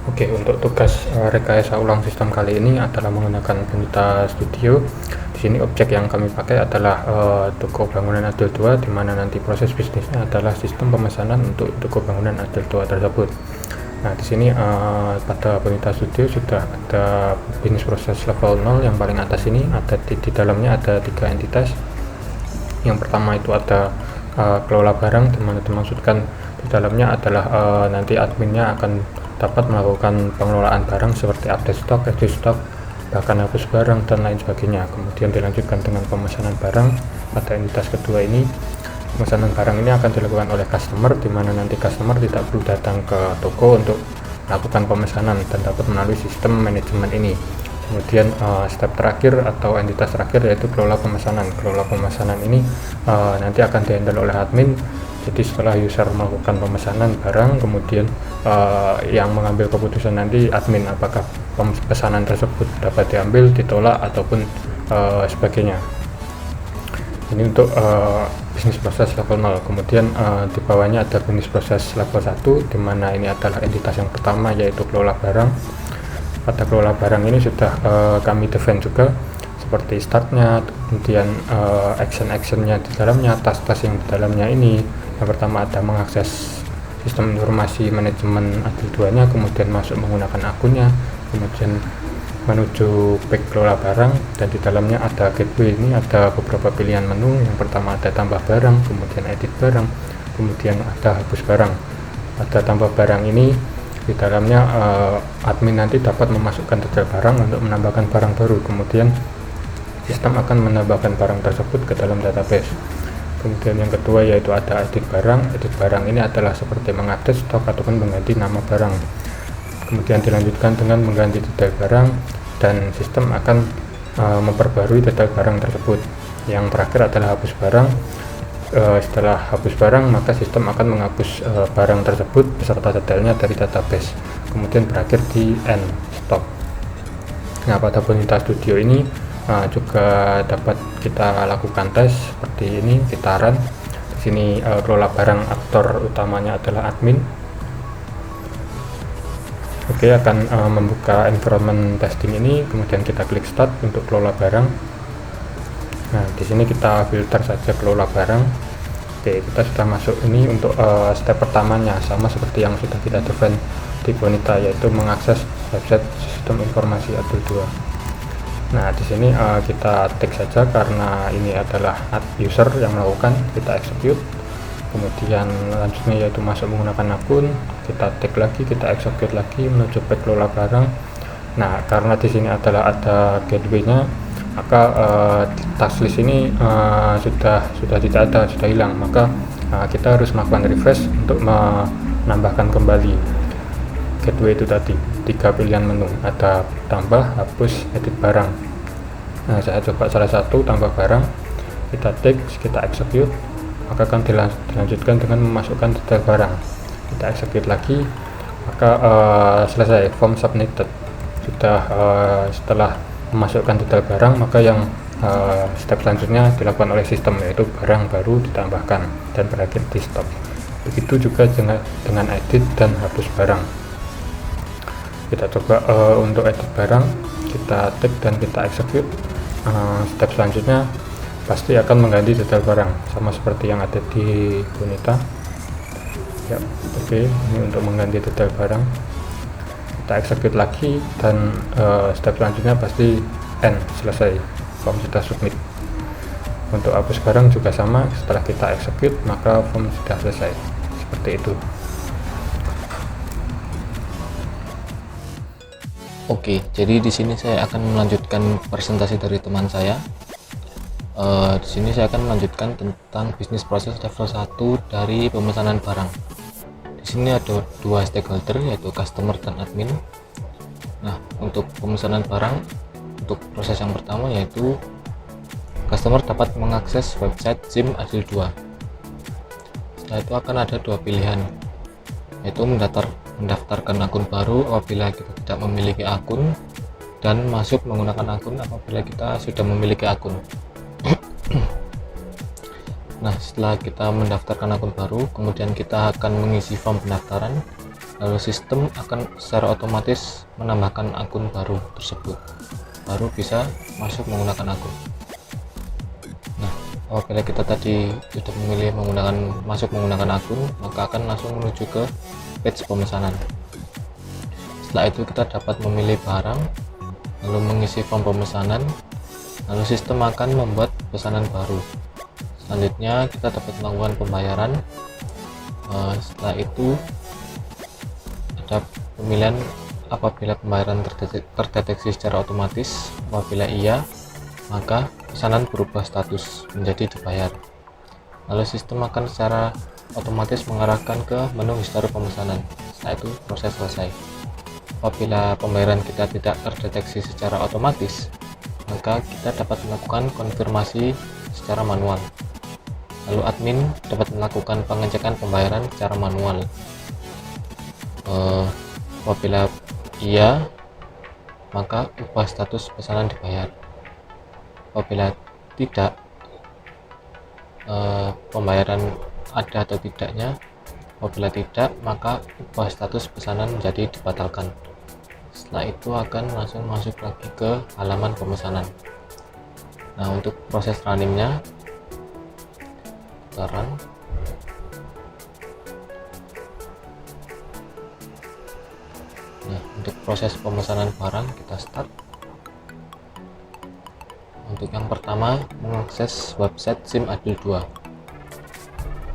Oke, untuk tugas rekayasa ulang sistem kali ini adalah menggunakan Bonita Studio. Di sini objek yang kami pakai adalah toko bangunan Adil 2, di mana nanti proses bisnisnya adalah sistem pemesanan untuk toko bangunan Adil 2 tersebut. Nah, di sini pada Bonita Studio sudah ada bisnis proses level 0 yang paling atas ini, ada di dalamnya ada 3 entitas. Yang pertama itu ada kelola barang, di mana dimaksudkan di dalamnya adalah nanti adminnya akan dapat melakukan pengelolaan barang seperti update stok, edit stok, bahkan hapus barang dan lain sebagainya. Kemudian dilanjutkan dengan pemesanan barang. Pada entitas kedua ini, pemesanan barang ini akan dilakukan oleh customer, di mana nanti customer tidak perlu datang ke toko untuk melakukan pemesanan dan dapat melalui sistem manajemen ini. Kemudian step terakhir atau entitas terakhir yaitu kelola pemesanan. Kelola pemesanan ini nanti akan dihandle oleh admin. Jadi setelah user melakukan pemesanan barang, kemudian yang mengambil keputusan nanti admin apakah pesanan tersebut dapat diambil, ditolak ataupun sebagainya. Ini untuk bisnis proses level 0. Kemudian di bawahnya ada bisnis proses level 1, di mana ini adalah entitas yang pertama yaitu kelola barang. Pada kelola barang ini sudah kami define juga seperti startnya, kemudian action-actionnya di dalamnya, task-task yang di dalamnya ini. Yang pertama ada mengakses sistem informasi manajemen Adil 2-nya, kemudian masuk menggunakan akunnya, kemudian menuju page kelola barang, dan di dalamnya ada gateway. Ini ada beberapa pilihan menu. Yang pertama ada tambah barang, kemudian edit barang, kemudian ada hapus barang. Pada tambah barang ini di dalamnya admin nanti dapat memasukkan detail barang untuk menambahkan barang baru, kemudian sistem akan menambahkan barang tersebut ke dalam database. Kemudian yang kedua yaitu ada edit barang. Edit barang ini adalah seperti mengupdate stok ataupun mengganti nama barang. Kemudian dilanjutkan dengan mengganti detail barang, dan sistem akan memperbarui detail barang tersebut. Yang terakhir adalah hapus barang. Setelah hapus barang, maka sistem akan menghapus barang tersebut beserta detailnya dari database. Kemudian berakhir di end stop. Nah, pada Bonita Studio ini juga dapat kita lakukan tes seperti ini. Kita run di sini. Kelola barang, aktor utamanya adalah admin. Oke, akan membuka environment testing ini, kemudian kita klik start untuk kelola barang. Nah, di sini kita filter saja kelola barang. Oke, kita sudah masuk ini untuk step pertamanya, sama seperti yang sudah kita define di Bonita, yaitu mengakses website sistem informasi Adil 2. Nah, di sini kita tag saja karena ini adalah user yang melakukan. Kita execute. Kemudian lanjutnya yaitu masuk menggunakan akun. Kita tag lagi, kita execute lagi menuju page kelola barang. Nah, karena di sini adalah ada gateway-nya, maka task list ini sudah tidak ada, sudah hilang. Maka kita harus melakukan refresh untuk menambahkan kembali gateway itu tadi. 3 pilihan menu, ada tambah, hapus, edit barang. Nah, saya coba salah satu, tambah barang. Kita tag, kita execute, maka akan dilanjutkan dengan memasukkan detail barang. Kita execute lagi, maka selesai, form submitted. Sudah setelah memasukkan detail barang, maka yang step selanjutnya dilakukan oleh sistem, yaitu barang baru ditambahkan dan berakhir di stop. Begitu juga dengan edit dan hapus barang. Kita coba untuk edit barang, kita tag dan kita execute. Step selanjutnya pasti akan mengganti detail barang, sama seperti yang ada di Bonita. Ya, oke, ini untuk mengganti detail barang. Kita execute lagi, dan step selanjutnya pasti end, selesai, form sudah submit. Untuk hapus barang juga sama, setelah kita execute maka form sudah selesai, seperti itu. Oke, jadi di sini saya akan melanjutkan presentasi dari teman saya. Di sini saya akan melanjutkan tentang bisnis proses level 1 dari pemesanan barang. Di sini ada 2 stakeholder, yaitu customer dan admin. Nah, untuk pemesanan barang, untuk proses yang pertama yaitu customer dapat mengakses website SIM Adil 2. Setelah itu akan ada 2 pilihan, yaitu mendaftarkan akun baru apabila kita tidak memiliki akun, dan masuk menggunakan akun apabila kita sudah memiliki akun. Nah, setelah kita mendaftarkan akun baru, kemudian kita akan mengisi form pendaftaran. lalu sistem akan secara otomatis menambahkan akun baru tersebut, baru bisa masuk menggunakan akun. Nah, apabila kita tadi sudah memilih masuk menggunakan akun, maka akan langsung menuju ke page pemesanan. Setelah itu kita dapat memilih barang, lalu mengisi form pemesanan, lalu sistem akan membuat pesanan baru. Selanjutnya kita dapat melakukan pembayaran. Setelah itu ada pemilihan apabila pembayaran terdeteksi secara otomatis. Apabila iya, maka pesanan berubah status menjadi dibayar. Lalu sistem akan secara otomatis mengarahkan ke menu histori pemesanan. Setelah itu proses selesai. Apabila pembayaran kita tidak terdeteksi secara otomatis, maka kita dapat melakukan konfirmasi secara manual. Lalu admin dapat melakukan pengecekan pembayaran secara manual. Apabila iya, maka ubah status pesanan dibayar. Apabila tidak, pembayaran ada atau tidaknya. Apabila tidak, maka ubah status pesanan menjadi dibatalkan. Setelah itu akan langsung masuk lagi ke halaman pemesanan. Nah, untuk proses runningnya, kita run. Nah, untuk proses pemesanan barang kita start. Untuk yang pertama, mengakses website SIM Adil 2.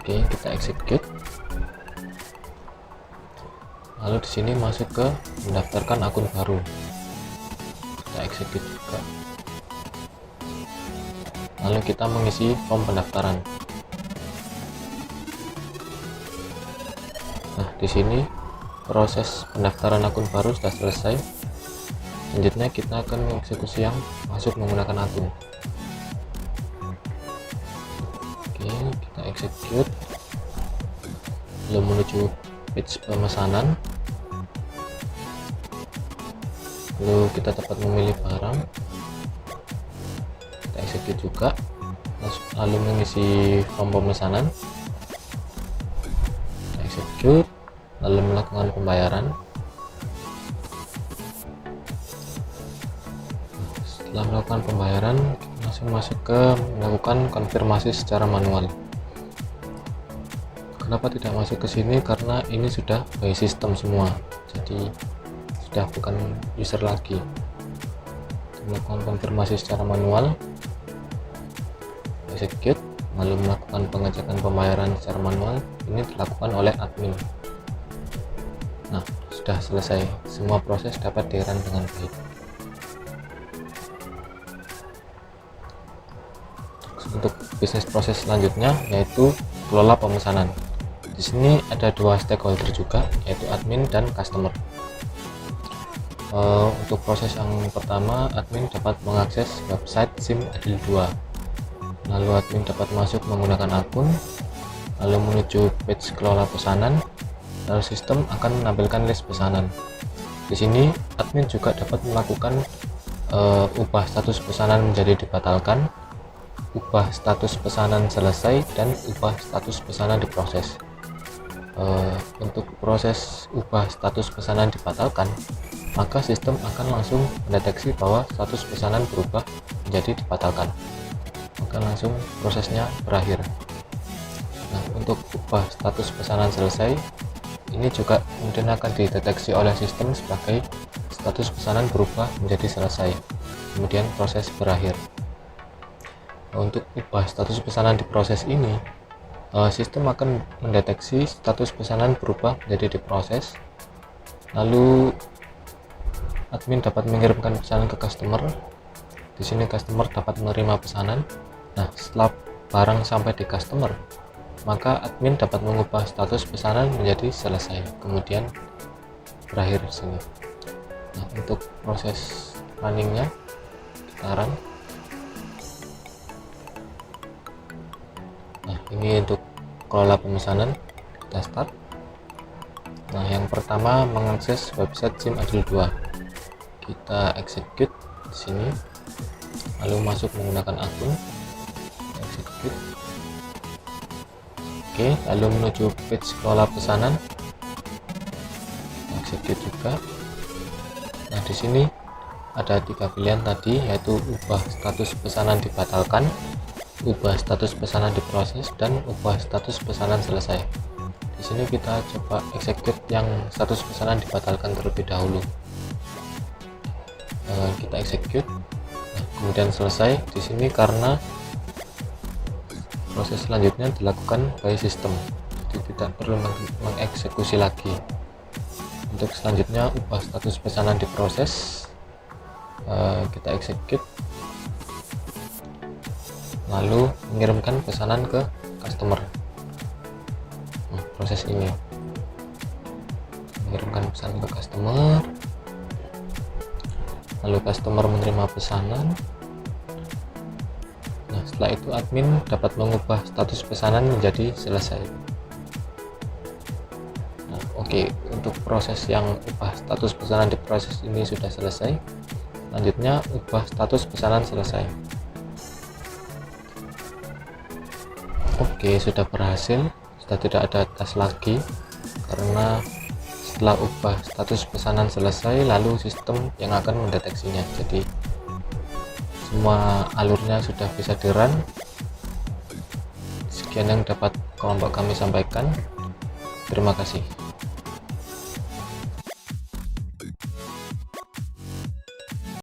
Oke, kita execute. Lalu di sini masuk ke mendaftarkan akun baru. Kita execute juga. Lalu kita mengisi form pendaftaran. Nah, di sini proses pendaftaran akun baru sudah selesai. Selanjutnya kita akan mengeksekusi yang masuk menggunakan akun. Oke, kita execute. Lalu menuju page pemesanan. Lalu kita dapat memilih barang. Kita execute juga. Lalu mengisi form pemesanan. Kita execute. Lalu melakukan pembayaran. Setelah melakukan pembayaran, langsung masuk ke melakukan konfirmasi secara manual. Kenapa tidak masuk ke sini? Karena ini sudah by system semua, jadi sudah bukan user lagi. Melakukan konfirmasi secara manual, execute, lalu melakukan pengecekan pembayaran secara manual. Ini dilakukan oleh admin. Nah, sudah selesai. Semua proses dapat di-run dengan baik. Untuk bisnis proses selanjutnya yaitu kelola pemesanan. Di sini ada dua stakeholder juga, yaitu admin dan customer. Untuk proses yang pertama, admin dapat mengakses website SIM Adil 2. Lalu admin dapat masuk menggunakan akun, lalu menuju page kelola pesanan. Lalu sistem akan menampilkan list pesanan. Di sini admin juga dapat melakukan ubah status pesanan menjadi dibatalkan, ubah status pesanan selesai, dan ubah status pesanan diproses. Untuk proses ubah status pesanan dibatalkan, maka sistem akan langsung mendeteksi bahwa status pesanan berubah menjadi dibatalkan, maka langsung prosesnya berakhir. Nah, untuk ubah status pesanan selesai, ini juga kemudian akan dideteksi oleh sistem sebagai status pesanan berubah menjadi selesai, kemudian proses berakhir. Untuk ubah status pesanan diproses ini, sistem akan mendeteksi status pesanan berubah menjadi diproses, lalu admin dapat mengirimkan pesanan ke customer. Di sini customer dapat menerima pesanan. Nah, setelah barang sampai di customer, maka admin dapat mengubah status pesanan menjadi selesai, kemudian berakhir di sini. Nah, untuk proses runningnya kita run. Nah, ini untuk kelola pemesanan, kita start. Nah, yang pertama mengakses website SIM Adil 2. Kita execute di sini, lalu masuk menggunakan akun, execute. Oke, lalu menuju page kelola pesanan. execute juga. Nah, di sini ada 3 pilihan tadi, yaitu ubah status pesanan dibatalkan, ubah status pesanan diproses, dan ubah status pesanan selesai. Di sini kita coba execute yang status pesanan dibatalkan terlebih dahulu. Kita execute, nah, kemudian selesai. Di sini karena proses selanjutnya dilakukan by system, jadi tidak perlu mengeksekusi lagi. Untuk selanjutnya ubah status pesanan diproses, kita execute, lalu mengirimkan pesanan ke customer. Proses ini mengirimkan pesanan ke customer, lalu customer menerima pesanan. Nah, setelah itu admin dapat mengubah status pesanan menjadi selesai. Nah, oke, untuk proses yang ubah status pesanan diproses ini sudah selesai. Selanjutnya ubah status pesanan selesai. Oke, sudah berhasil, sudah tidak ada tas lagi karena setelah ubah status pesanan selesai, lalu sistem yang akan mendeteksinya. Jadi semua alurnya sudah bisa di-run. Sekian yang dapat kelompok kami sampaikan. Terima kasih.